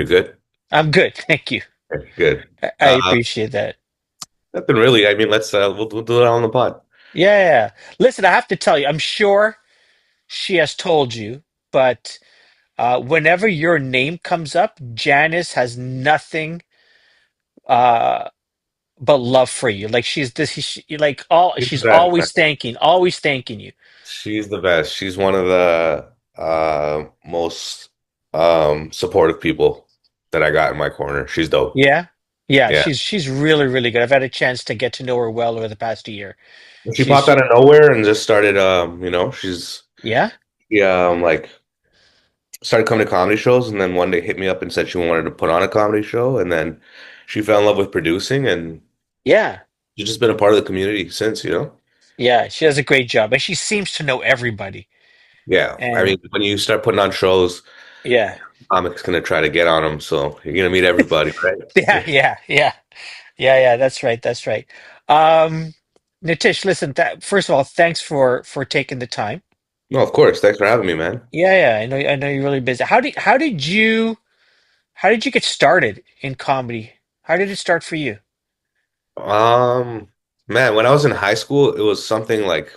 You're good? I'm good, thank you. Okay, good. I appreciate that. Nothing really. I mean, we'll do it on the pod. Yeah, yeah, yeah. Listen, I have to tell you, I'm sure she has told you, but whenever your name comes up, Janice has nothing uh, but love for you. Like She's the she's best, man. always thanking you. She's the best. She's one of the most supportive people that I got in my corner. She's dope. Yeah, yeah, Yeah. she's really, really good. I've had a chance to get to know her well over the past year. She popped She's out of nowhere and just started yeah, yeah, like started coming to comedy shows and then one day hit me up and said she wanted to put on a comedy show and then she fell in love with producing and yeah, she's just been a part of the community since. yeah. She does a great job, and she seems to know everybody. Yeah. I And mean, when you start putting on shows, yeah. comics gonna try to get on them, so you're gonna meet everybody, right? Yeah, yeah, yeah, yeah, yeah. That's right. That's right. Um, Nitish, listen. First of all, thanks for taking the time. No, of course. Thanks for having me, man. Yeah, yeah. I know you're really busy. How did you get started in comedy? How did it start for you? Um, Man, when I was in high school, it was something like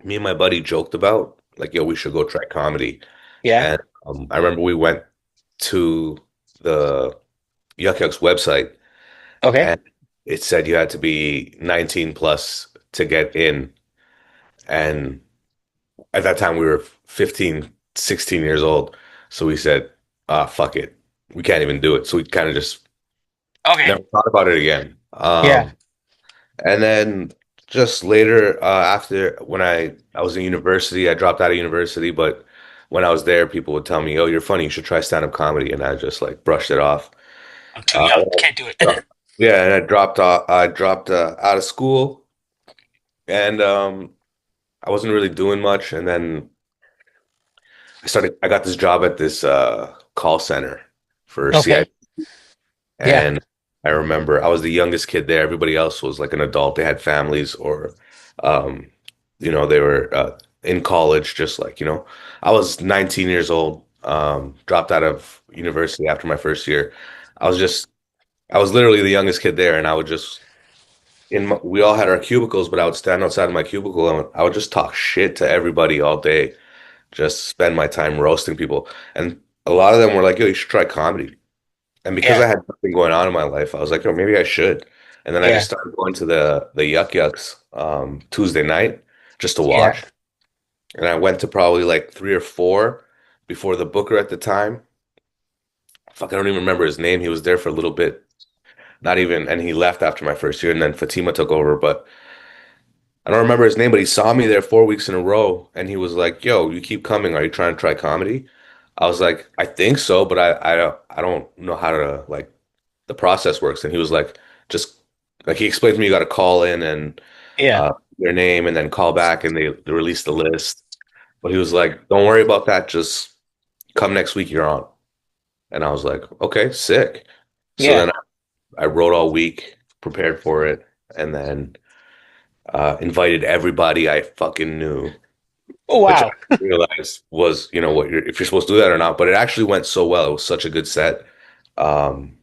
me and my buddy joked about, like, yo, we should go try comedy. Yeah. And I remember we went to the Yuck Yucks website, Okay. and it said you had to be 19 plus to get in. And at that time, we were 15, 16 years old. So we said, fuck it. We can't even do it. So we kind of just Okay. never thought about it again. Yeah. And then just later, after when I was in university, I dropped out of university, but when I was there, people would tell me, "Oh, you're funny. You should try stand-up comedy," and I just like brushed it off. I'm too Uh, young. Can't do it. yeah, and I dropped off. I dropped out of school, and I wasn't really doing much. And then I got this job at this call center for CI. Okay. Yeah. And I remember I was the youngest kid there. Everybody else was like an adult. They had families or, um, they were in college, just like. I was 19 years old, dropped out of university after my first year. I was just, I was literally the youngest kid there. And I would just, we all had our cubicles, but I would stand outside of my cubicle and I would just talk shit to everybody all day, just spend my time roasting people. And a lot of them were like, yo, you should try comedy. And because Yeah. I had nothing going on in my life, I was like, oh, maybe I should. And then I just Yeah. started going to the Yuck Yucks Tuesday night just to Yeah. watch. And I went to probably like three or four before the booker at the time. Fuck, I don't even remember his name. He was there for a little bit, not even, and he left after my first year. And then Fatima took over, but I don't remember his name. But he saw me there 4 weeks in a row, and he was like, "Yo, you keep coming. Are you trying to try comedy?" I was like, "I think so, but I don't know how to like the process works." And he was like, just like he explained to me, you got to call in and Yeah. your name and then call back and they release the list. But he was like, don't worry about that. Just come next week, you're on. And I was like, okay, sick. So Yeah. then I wrote all week, prepared for it, and then invited everybody I fucking knew, Oh, which I wow. realized was, if you're supposed to do that or not. But it actually went so well. It was such a good set. Um,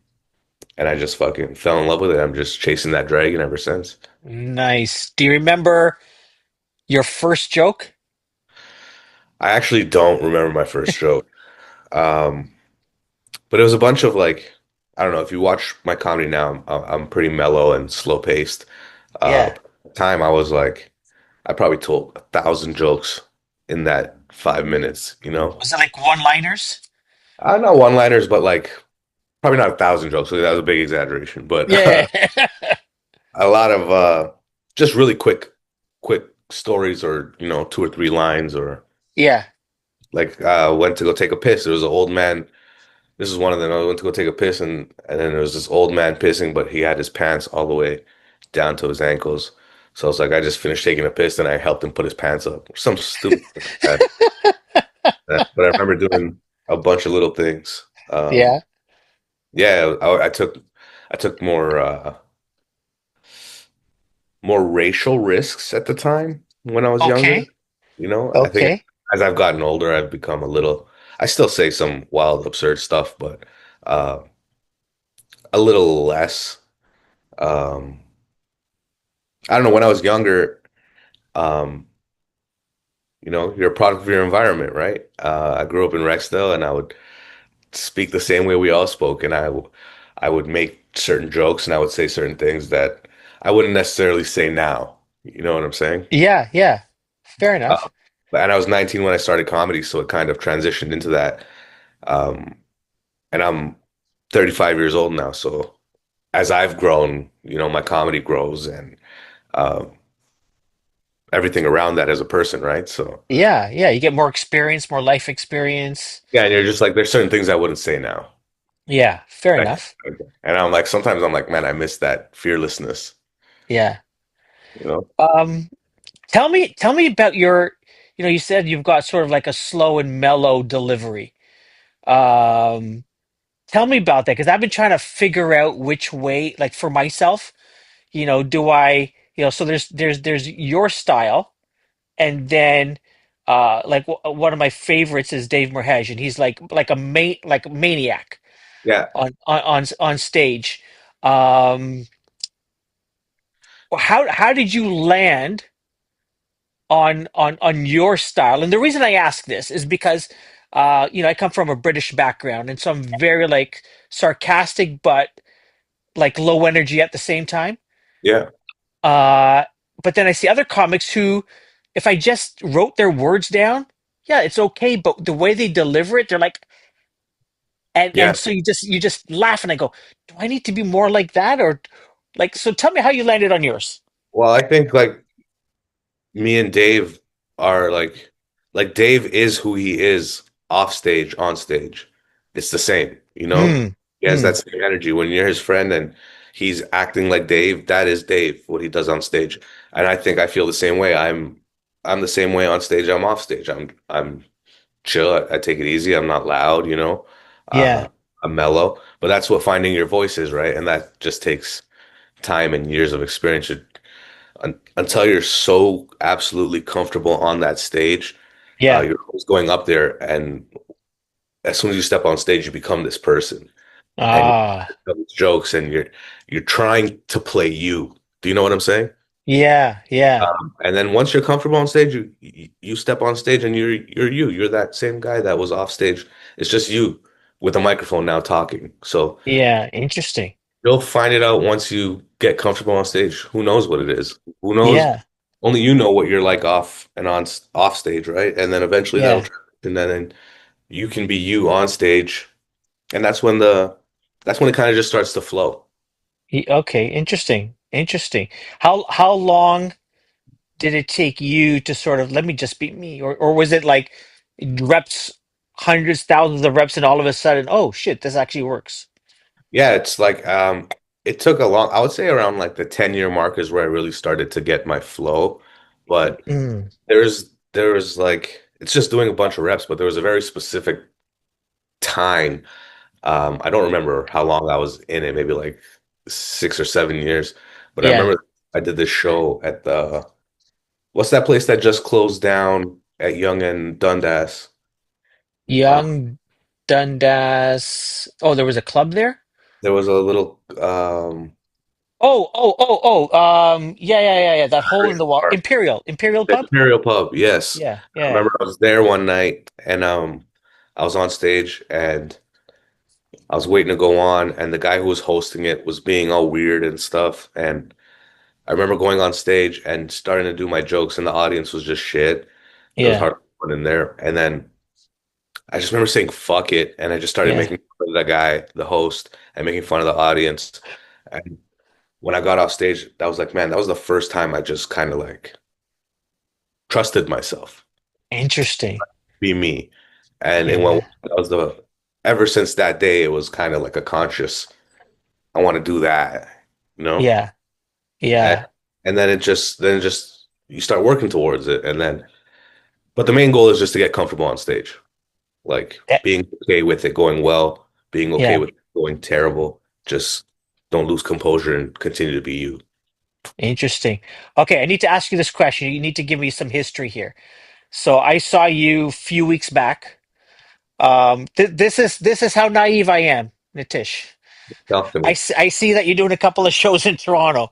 and I just fucking fell in love with it. I'm just chasing that dragon ever since. Nice. Do you remember your first joke? I actually don't remember my first joke. Um, but it was a bunch of like, I don't know, if you watch my comedy now, I'm pretty mellow and slow paced. Yeah. At the time I was like, I probably told 1,000 jokes in that 5 minutes. Was it like one-liners? I don't know one-liners, but like probably not 1,000 jokes. So that was a big exaggeration, but Yeah. a lot of just really quick stories or, two or three lines or Yeah. like went to go take a piss. There was an old man. This is one of them. I went to go take a piss, and then there was this old man pissing, but he had his pants all the way down to his ankles. So I was like, I just finished taking a piss, and I helped him put his pants up. Some stupid shit like that. But I remember doing a bunch of little things. Yeah. Yeah, I took more racial risks at the time when I was Okay. younger. I think Okay. as I've gotten older, I've become a little. I still say some wild, absurd stuff, but uh, a little less. Um, I don't know. When I was younger, um, you're a product of your environment, right? I grew up in Rexdale, and I would speak the same way we all spoke, and I would make certain jokes, and I would say certain things that I wouldn't necessarily say now. You know what I'm saying? Yeah, yeah. Fair Uh, enough. and I was 19 when I started comedy, so it kind of transitioned into that. Um, and I'm 35 years old now, so as I've grown, my comedy grows and um, everything around that as a person, right? So Yeah, yeah. You get more experience, more life experience. yeah, and you're just like, there's certain things I wouldn't say now. Yeah, fair Right. enough. And I'm like, sometimes I'm like, man, I miss that fearlessness, Yeah. you know? Um, tell me about your, you said you've got sort of like a slow and mellow delivery. Um, Tell me about that because I've been trying to figure out which way, like for myself, do I, so there's your style, and then like one of my favorites is Dave Merhesh, and he's like like a maniac Yeah, on stage. Um, how did you land on your style? And the reason I ask this is because I come from a British background, and so I'm very like sarcastic, but like low energy at the same time. yeah, Uh, but then I see other comics who, if I just wrote their words down, yeah, it's okay. But the way they deliver it, they're like, and yeah. so you just laugh, and I go, do I need to be more like that, or like? So tell me how you landed on yours. Well, I think like me and Dave are like Dave is who he is off stage, on stage. It's the same, you know? Mm, He has that mm, same energy. When you're his friend and he's acting like Dave, that is Dave, what he does on stage. And I think I feel the same way. I'm the same way on stage, I'm off stage. I'm chill. I take it easy. I'm not loud, you know? Uh yeah, I'm mellow. But that's what finding your voice is, right? And that just takes time and years of experience until you're so absolutely comfortable on that stage. yeah, You're always going up there, and as soon as you step on stage, you become this person, and you ah, tell these jokes, and you're trying to play you. Do you know what I'm saying? yeah, yeah, And then once you're comfortable on stage, you step on stage, and you're you. You're that same guy that was off stage. It's just you with a microphone now talking. So yeah. Interesting. you'll find it out once you get comfortable on stage. Who knows what it is? Who knows? Yeah, Only you know what you're like off and off stage, right? And then eventually that'll yeah. transition, and then you can be you on stage, and that's when it kind of just starts to flow. Okay, interesting, interesting. How long did it take you to sort of let me just be me, or was it like reps, hundreds, thousands of reps, and all of a sudden, oh shit, this actually works? Yeah, it's like it took a long, I would say around like the 10-year mark is where I really started to get my flow. But Mm, there was like it's just doing a bunch of reps, but there was a very specific time. I don't remember how long I was in it, maybe like 6 or 7 years. But I yeah, remember I did this show at what's that place that just closed down at Young and Dundas? Uh, young Dundas. Oh, there was a club there. there was a little Yeah, yeah, yeah, yeah. That hole in the wall, bar. Imperial The Pub. Imperial Pub, yes. Yeah, I yeah, remember I was there one night and I was on stage and I was waiting to go on and the guy who was hosting it was being all weird and stuff. And I remember going on stage and starting to do my jokes and the audience was just shit. There was yeah, hardly anyone in there. And then I just remember saying fuck it and I just started yeah. making fun of the guy, the host, and making fun of the audience. And when I got off stage, that was like, man, that was the first time I just kind of like trusted myself. Interesting. Be me. And Yeah, that was the ever since that day, it was kind of like a conscious, I want to do that, you know? yeah, And, yeah. and then just you start working towards it. But the main goal is just to get comfortable on stage, like Eh, being okay with it going well, being okay yeah. with it going terrible. Just don't lose composure and continue to be you. Interesting. Okay, I need to ask you this question. You need to give me some history here. So I saw you a few weeks back. This is how naive I am, Nitish. Talk to me. I see that you're doing a couple of shows in Toronto,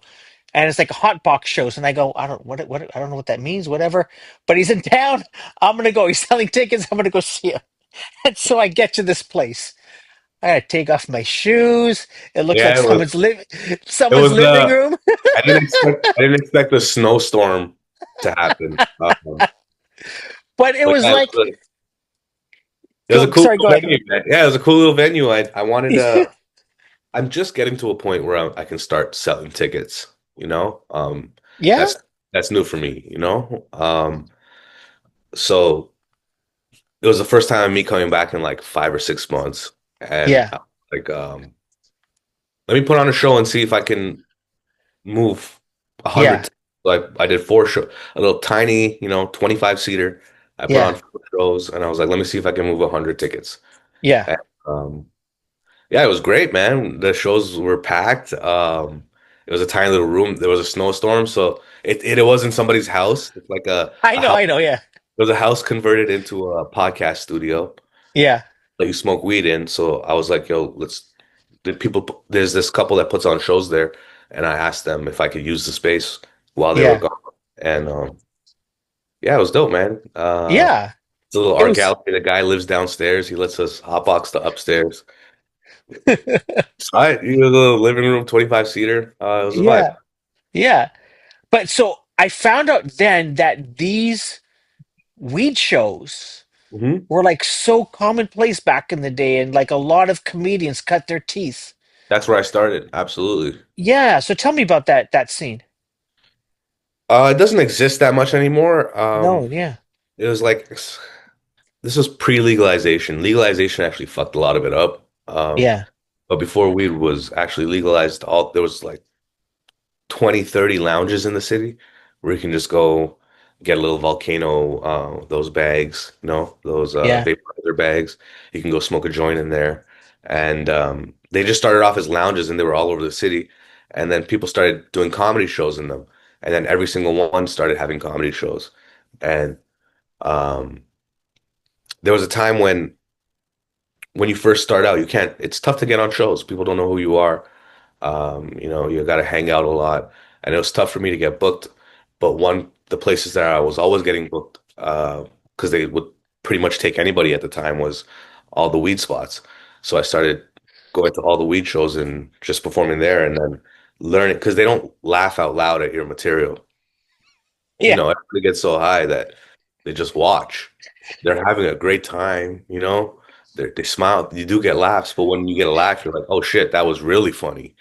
and it's like hot box shows, and I go, I don't know what that means, whatever. But he's in town. I'm gonna go. He's selling tickets. I'm gonna go see him. And so I get to this place. I gotta take off my shoes. It looks like Yeah, it someone's was living room. I didn't expect a snowstorm to happen. But it But was yeah, like, it was a cool sorry, go little ahead. venue, man. Yeah, it was a cool little venue. I wanted to. I'm just getting to a point where I can start selling tickets. You know, Yeah, that's that's new for me. You know, so it was the first time of me coming back in like 5 or 6 months, and yeah, like, let me put on a show and see if I can move a yeah, hundred. So I did four show, a little tiny, 25 seater. I put on yeah, four shows, and I was like, let me see if I can move 100 tickets. yeah. And, yeah, it was great, man. The shows were packed. It was a tiny little room. There was a snowstorm, so it wasn't somebody's house. It's like I a know, house. I know. Yeah, It was a house converted into a podcast studio yeah, that you smoke weed in. So I was like, yo, there's this couple that puts on shows there, and I asked them if I could use the space while they were yeah, gone. And yeah, it was dope, man. yeah. It's a little It art was. gallery. The guy lives downstairs. He lets us hotbox the upstairs. So you know, the living room, 25 seater. It was a vibe. Yeah, yeah. But so I found out then that these weed shows Hmm. were like so commonplace back in the day, and like a lot of comedians cut their teeth. That's where I started. Absolutely. Yeah, so tell me about that scene. It doesn't exist that much anymore. No, yeah, It was like this was pre-legalization. Legalization actually fucked a lot of it up. yeah, But before weed was actually legalized, all there was like 20, 30 lounges in the city where you can just go get a little volcano, those bags, those yeah, vaporizer bags. You can go smoke a joint in there. And they just started off as lounges and they were all over the city. And then people started doing comedy shows in them. And then every single one started having comedy shows. And um, there was a time when you first start out, it's tough to get on shows. People don't know who you are. You got to hang out a lot, and it was tough for me to get booked. But the places that I was always getting booked, because they would pretty much take anybody at the time, was all the weed spots. So I started going to all the weed shows and just performing there, and then learning because they don't laugh out loud at your material. yeah. Everybody gets so high that they just watch. They're having a great time. They smile. You do get laughs, but when you get a laugh, you're like, oh shit, that was really funny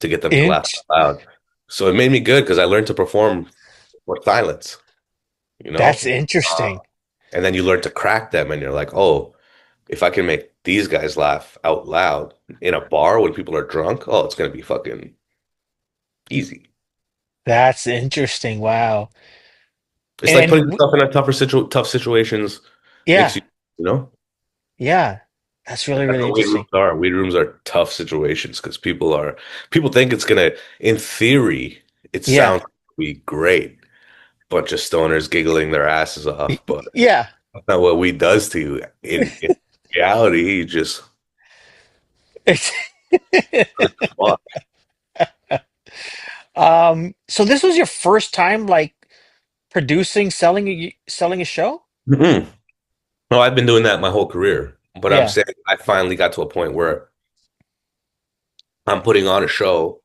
to get them to laugh Int out loud. So it made me good because I learned to perform for silence, you that's know? Uh, interesting. and then you learn to crack them and you're like, oh, if I can make these guys laugh out loud in a bar when people are drunk, oh, it's gonna be fucking easy. That's interesting. Wow. It's like And putting yourself in a tough situations makes yeah, you. yeah. That's really, That's really what weight rooms interesting. are. Weight rooms are tough situations because people think it's gonna, in theory, it Yeah. sounds like it'll be great. Bunch of stoners giggling their asses off, but Yeah. that's not what weed does to you. In reality, you just It's fuck. so this was your first time like producing, selling a show? Mm-mm. No, I've been doing that my whole career, but I'm Yeah. saying I finally got to a point where I'm putting on a show,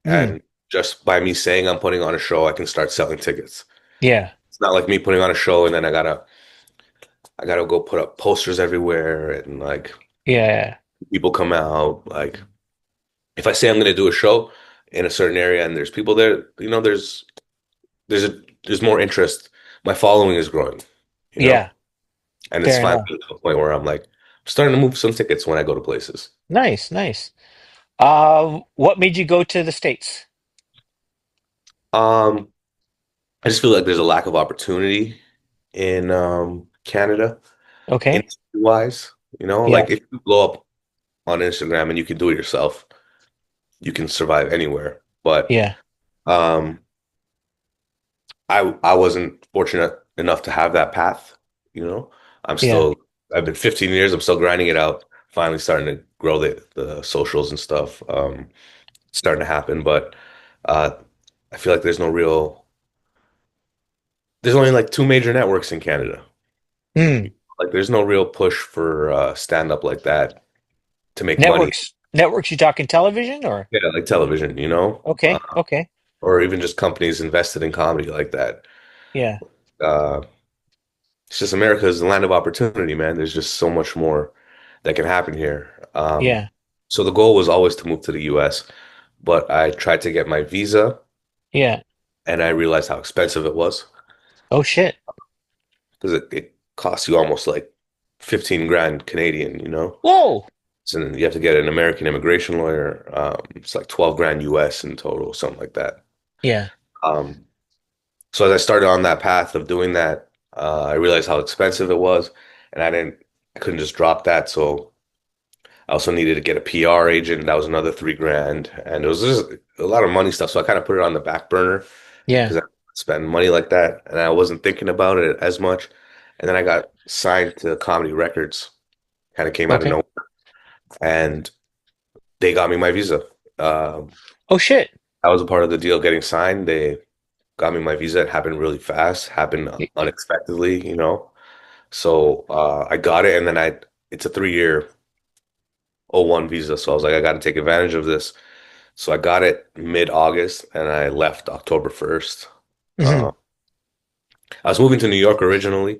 Mm. and just by me saying I'm putting on a show, I can start selling tickets. Yeah. It's not like me putting on a show and then I gotta go put up posters everywhere and like Yeah. people come out. Like if I say I'm gonna do a show in a certain area and there's people there, there's more interest. My following is growing, you know, Yeah. and it's Fair finally enough. to a point where I'm like starting to move some tickets when I go to places. Nice, nice. What made you go to the States? Um, I just feel like there's a lack of opportunity in Canada, Okay. industry wise. Yeah. Like if you blow up on Instagram and you can do it yourself, you can survive anywhere. But Yeah. um, I wasn't fortunate enough to have that path. You know, I'm Yeah. still I've been 15 years. I'm still grinding it out. Finally starting to grow the socials and stuff. It's starting to happen, but uh, I feel like there's only like two major networks in Canada. Hmm. Like there's no real push for stand up like that to make money. Networks, you talking television or? Yeah, like television, Okay, okay. or even just companies invested in comedy like that. Yeah, Uh, it's just America is the land of opportunity, man. There's just so much more that can happen here. yeah, So the goal was always to move to the US, but I tried to get my visa yeah. and I realized how expensive it was Oh shit. because it costs you almost like 15 grand Canadian, Whoa. So then you have to get an American immigration lawyer. It's like 12 grand US in total, something like that. Yeah. Um, so as I started on that path of doing that, I realized how expensive it was, and I couldn't just drop that. So I also needed to get a PR agent. That was another 3 grand, and it was just a lot of money stuff. So I kind of put it on the back burner Yeah. because I spend money like that, and I wasn't thinking about it as much. And then I got signed to Comedy Records, kind of came out of Okay. nowhere, and they got me my visa. Um, Oh shit. I was a part of the deal getting signed. They got me my visa. It happened really fast, happened Y- unexpectedly. So I got it, and then it's a 3 year O1 visa. So I was like, I got to take advantage of this. So I got it mid-August, and I left October 1st. Mhm. Uh, I was moving to New York originally.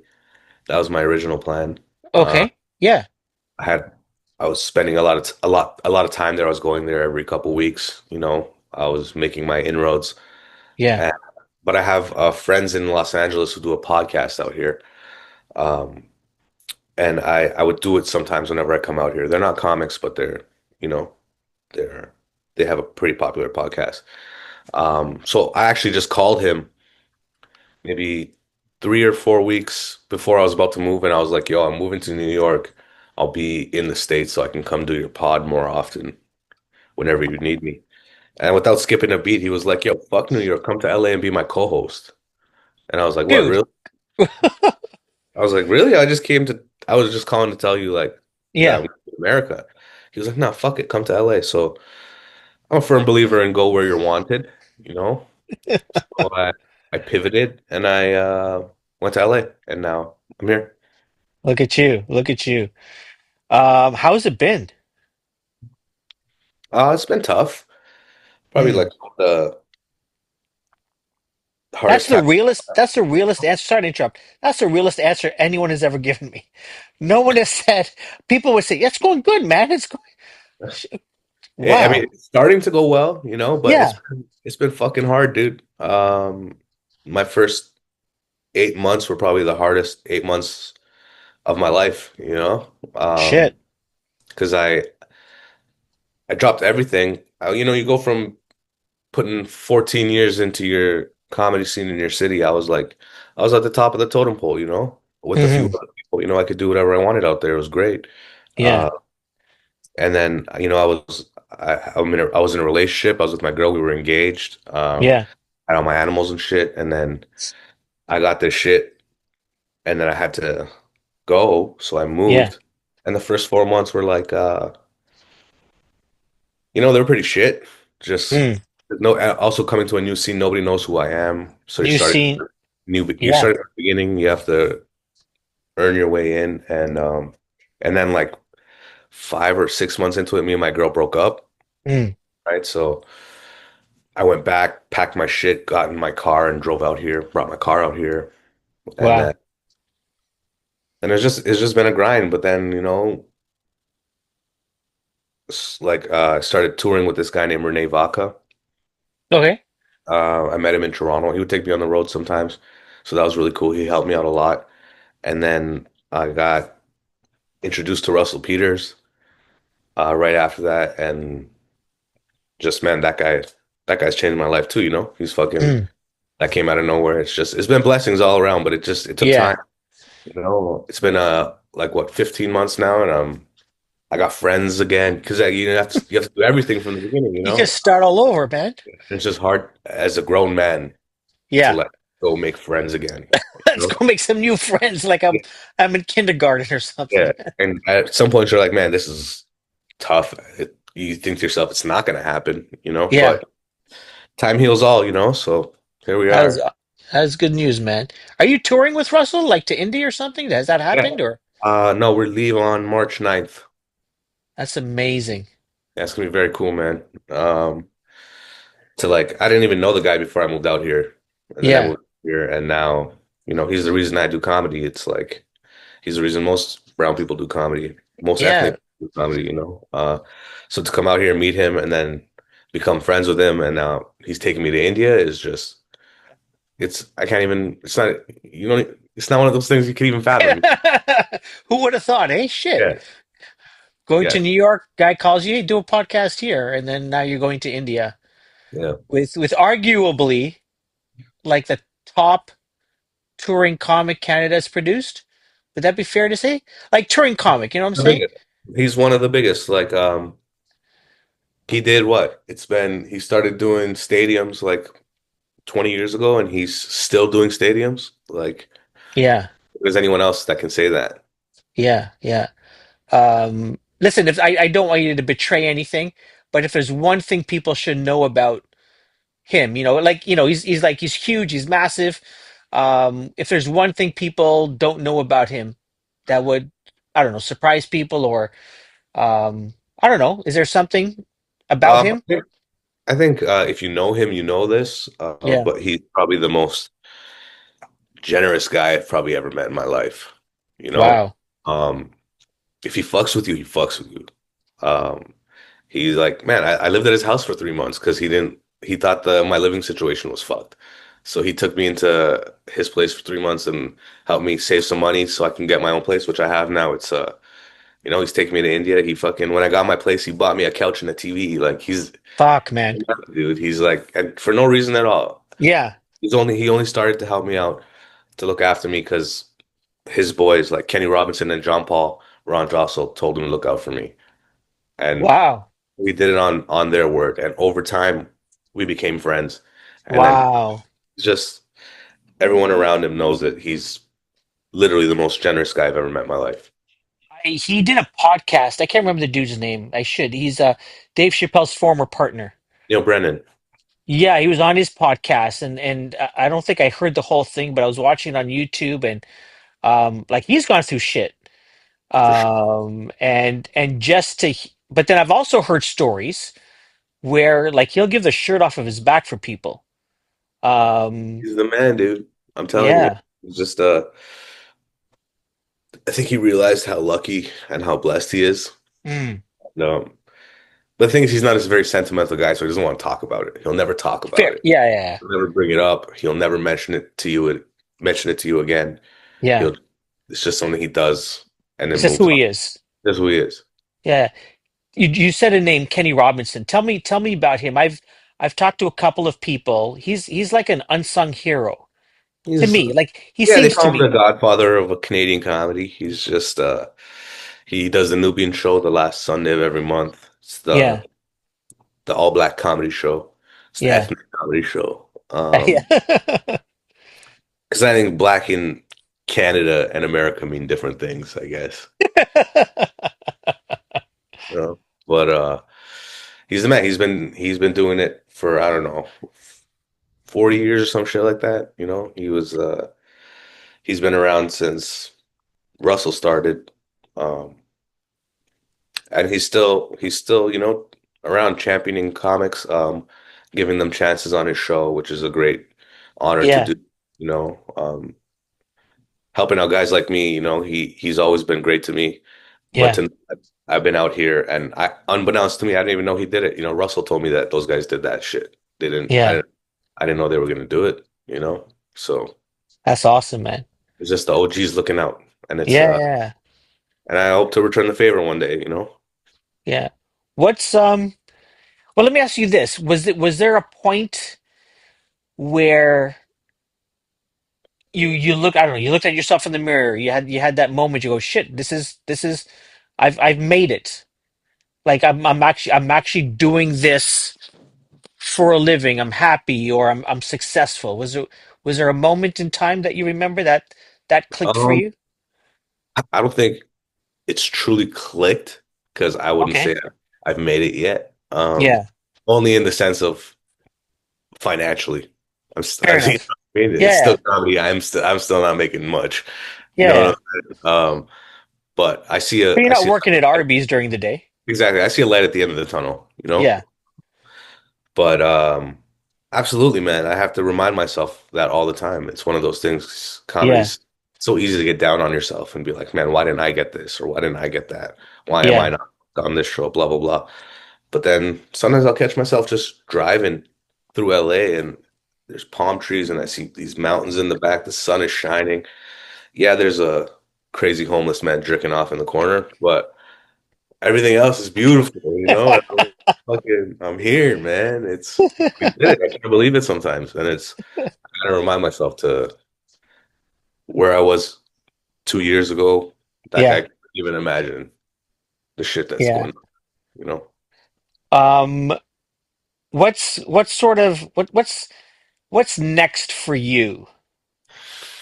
That was my original plan. Uh, Okay. Yeah. I had I was spending a lot of time there. I was going there every couple weeks. I was making my inroads. Yeah. And, but I have friends in Los Angeles who do a podcast out here. Um, and I would do it sometimes whenever I come out here. They're not comics, but you know, they're they have a pretty popular podcast. So I actually just called him maybe 3 or 4 weeks before I was about to move, and I was like, "Yo, I'm moving to New York. I'll be in the States, so I can come do your pod more often whenever you need me." And without skipping a beat, he was like, "Yo, fuck New York. Come to LA and be my co-host." And I was like, "What, Dude. really?" I was like, "Really? I was just calling to tell you like that I'm Yeah. going to America." He was like, "No, fuck it. Come to LA." So I'm a firm believer in go where you're wanted, you know? So I pivoted and I went to LA and now I'm here. Look at you. Look at you. How's it been? It's been tough. Probably Hmm. like the hardest time. That's the realest answer. Sorry to interrupt. That's the realest answer anyone has ever given me. No one has said, people would say, it's going good, man. It's going, I mean, wow. it's starting to go well, but Yeah. it's been fucking hard, dude. My first 8 months were probably the hardest 8 months of my life, Shit. because I dropped everything. You go from putting 14 years into your comedy scene in your city. I was at the top of the totem pole, with a few Hmm. other people. I could do whatever I wanted out there. It was great. Yeah. Uh, and then, I was in a relationship. I was with my girl. We were engaged. Yeah. I had all my animals and shit. And then I got this shit, and then I had to go. So I Yeah. moved. And the first 4 months were like, they were pretty shit. Just Mm. no. Also coming to a new scene, nobody knows who I am. So New scene. you Yeah. start at the beginning. You have to earn your way in, and then like 5 or 6 months into it, me and my girl broke up. Mm. Right, so I went back, packed my shit, got in my car, and drove out here. Brought my ar out here, and then Wow. and it's just been a grind. But then I started touring with this guy named Renee Vaca. Okay. I met him in Toronto. He would take me on the road sometimes. So that was really cool. He helped me out a lot. And then I got introduced to Russell Peters right after that. And just, man, that guy's changed my life too, He's fucking, Mm. that came out of nowhere. It's been blessings all around, but it took Yeah. time, It's been like what, 15 months now, and I got friends again because you have to do everything from the beginning, You can start all over, man. It's just hard as a grown man to Yeah. let go make friends again. You Let's know? go make some new friends. Like I'm in kindergarten or something. Yeah. And at some point you're like, man, this is tough. You think to yourself, it's not going to happen, Yeah, but time heals all, so here we that is are. that is good news, man. Are you touring with Russell, like to India or something? Has that Yeah. happened, or No, we leave on March 9th. that's amazing? That's gonna be very cool, man. To like, I didn't even know the guy before I moved out here, and then I Yeah, moved here, and now, he's the reason I do comedy. It's like he's the reason most brown people do comedy, most yeah. ethnic do comedy, So to come out here and meet him, and then become friends with him, and now he's taking me to India is just, I can't even. It's not, it's not one of those things you can even fathom. Who would have thought? Hey, shit. Yeah, Going yeah, to New York, guy calls you, hey, do a podcast here, and then now you're going to India yeah. with arguably like the top touring comic Canada's produced. Would that be fair to say? Like touring comic, you know what I'm The saying? biggest. He's one of the biggest. Like, he did what? He started doing stadiums like 20 years ago, and he's still doing stadiums. Like, Yeah, if there's anyone else that can say that. yeah, yeah. Listen, if I don't want you to betray anything, but if there's one thing people should know about him, like he's huge, he's massive. If there's one thing people don't know about him that would, I don't know, surprise people or I don't know, is there something about Um, him? I think if you know him, you know this, Yeah. but he's probably the most generous guy I've probably ever met in my life. You know, Wow. um, if he fucks with you, he fucks with you. Um, he's like, man, I lived at his house for 3 months because he thought my living situation was fucked. So he took me into his place for 3 months and helped me save some money so I can get my own place, which I have now. He's taking me to India. When I got my place, he bought me a couch and a TV. Like Fuck, man. dude, he's like, and for no reason at all. Yeah. He only started to help me out to look after me because his boys like Kenny Robinson and John Paul, Ron Drossel told him to look out for me. And Wow. we did it on their word. And over time, we became friends. And then Wow. just everyone around him knows that he's literally the most generous guy I've ever met in my life. He did a podcast. I can't remember the dude's name. I should. He's Dave Chappelle's former partner. Neil Brennan, Yeah, he was on his podcast, and I don't think I heard the whole thing, but I was watching it on YouTube, and like he's gone through shit. for sure. And but then I've also heard stories where like he'll give the shirt off of his back for people. Um, He's the man, dude. I'm telling you. yeah. It's just I think he realized how lucky and how blessed he is. Mm. No. But the thing is, he's not a very sentimental guy, so he doesn't want to talk about it. He'll never talk about Fair. it. Yeah, yeah, He'll never bring it up. He'll never mention it to you again. yeah. He'll It's just something he does and then It's just moves who on. he is. That's who he is. Yeah. You said a name, Kenny Robinson. Tell me about him. I've talked to a couple of people. He's like an unsung hero to He's me. Like he Yeah, they seems to call him the me. godfather of a Canadian comedy. He does the Nubian show the last Sunday of every month. It's Yeah, the all black comedy show. It's the yeah, ethnic comedy show. yeah. Because I think black in Canada and America mean different things, I guess. You know? But he's the man. He's been doing it for I don't know 40 years or some shit like that. He's been around since Russell started. Um, and he's still around championing comics, giving them chances on his show, which is a great honor to Yeah, do. Helping out guys like me. He's always been great to me. But yeah, to I've been out here, and unbeknownst to me, I didn't even know he did it. Russell told me that those guys did that shit. They didn't. yeah. I didn't know they were gonna do it. So That's awesome, man. it's just the OGs looking out, and Yeah, yeah, I hope to return the favor one day. yeah. What's Well, let me ask you this. Was there a point where you look, I don't know, you looked at yourself in the mirror, you had that moment, you go, shit, this is I've made it. Like I'm actually doing this for a living. I'm happy or I'm successful. Was there a moment in time that you remember that clicked for Um, you? I don't think it's truly clicked because I wouldn't Okay. say I've made it yet. Yeah. Only in the sense of financially. Fair You know enough. what I mean? It's Yeah. still comedy. I'm still not making much. You know Yeah. what I'm saying? But But you're I not see a working at light, Arby's during the day. exactly. I see a light at the end of the tunnel, you know? Yeah. But absolutely, man. I have to remind myself that all the time. It's one of those things, Yeah. comedy's so easy to get down on yourself and be like, man, why didn't I get this? Or why didn't I get that? Why am I Yeah. not on this show? Blah, blah, blah. But then sometimes I'll catch myself just driving through LA and there's palm trees and I see these mountains in the back. The sun is shining. Yeah, there's a crazy homeless man jerking off in the corner, but everything else is beautiful, you know? And I'm here, man. We did it. I can't believe it sometimes. And I gotta remind myself to where I was 2 years ago. Like I Yeah. can't even imagine the shit that's Yeah. going on, you know? Um, what's sort of what's next for you?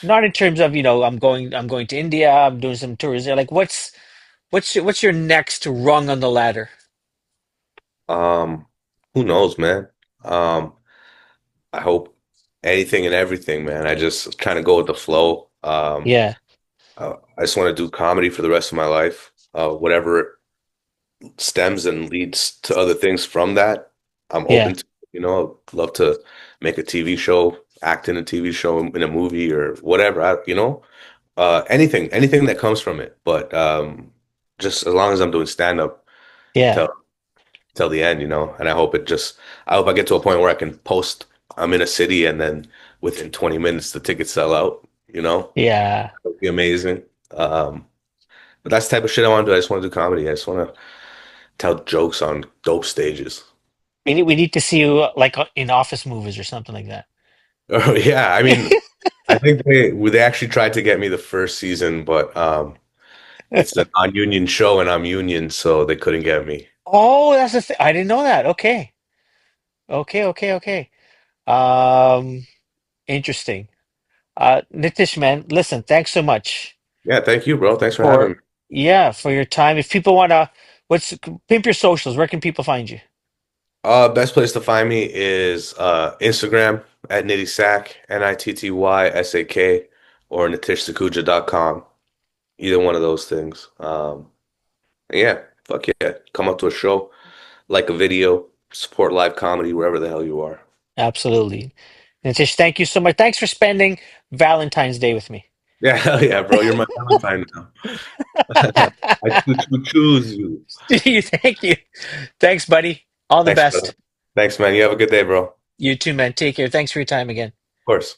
Not in terms of, I'm going to India, I'm doing some tourism. Like what's your next rung on the ladder? Um, who knows, man? Um, I hope anything and everything, man. I just kind of go with the flow. Yeah. I just want to do comedy for the rest of my life. Whatever stems and leads to other things from that, I'm Yeah. open to. You know, I'd love to make a TV show, act in a TV show, in a movie, or whatever. Anything that comes from it. But just as long as I'm doing stand up Yeah. till till the end, you know. And I hope I get to a point where I can post. I'm in a city, and then within 20 minutes, the tickets sell out. You know, Yeah. it'll be amazing. But that's the type of shit I want to do. I just want to do comedy. I just want to tell jokes on dope stages. We need to see you like in office movies or something like that. Oh yeah, I mean, I think they actually tried to get me the first season, but it's a non-union show and I'm union, so they couldn't get me. Oh, that's the thing. I didn't know that. Okay. Okay, okay, okay. Um, Interesting. Nitish, man, listen, thanks so much Yeah, thank you, bro. Thanks for having for me. yeah, for your time. If people wanna what's pimp your socials, where can people find you? Best place to find me is Instagram at Nittysak, Nittyssak, or NitishSakuja.com. Either one of those things. Yeah, fuck yeah. Come up to a show, like a video, support live comedy wherever the hell you are. Absolutely. Nitish, thank you so much. Thanks for spending Valentine's Day with me. Yeah, hell yeah, bro. You're my Valentine now. I choose you. Thank you. Thanks, buddy. All the Thanks, brother. best. Thanks, man. You have a good day, bro. Of You too, man. Take care. Thanks for your time again. course.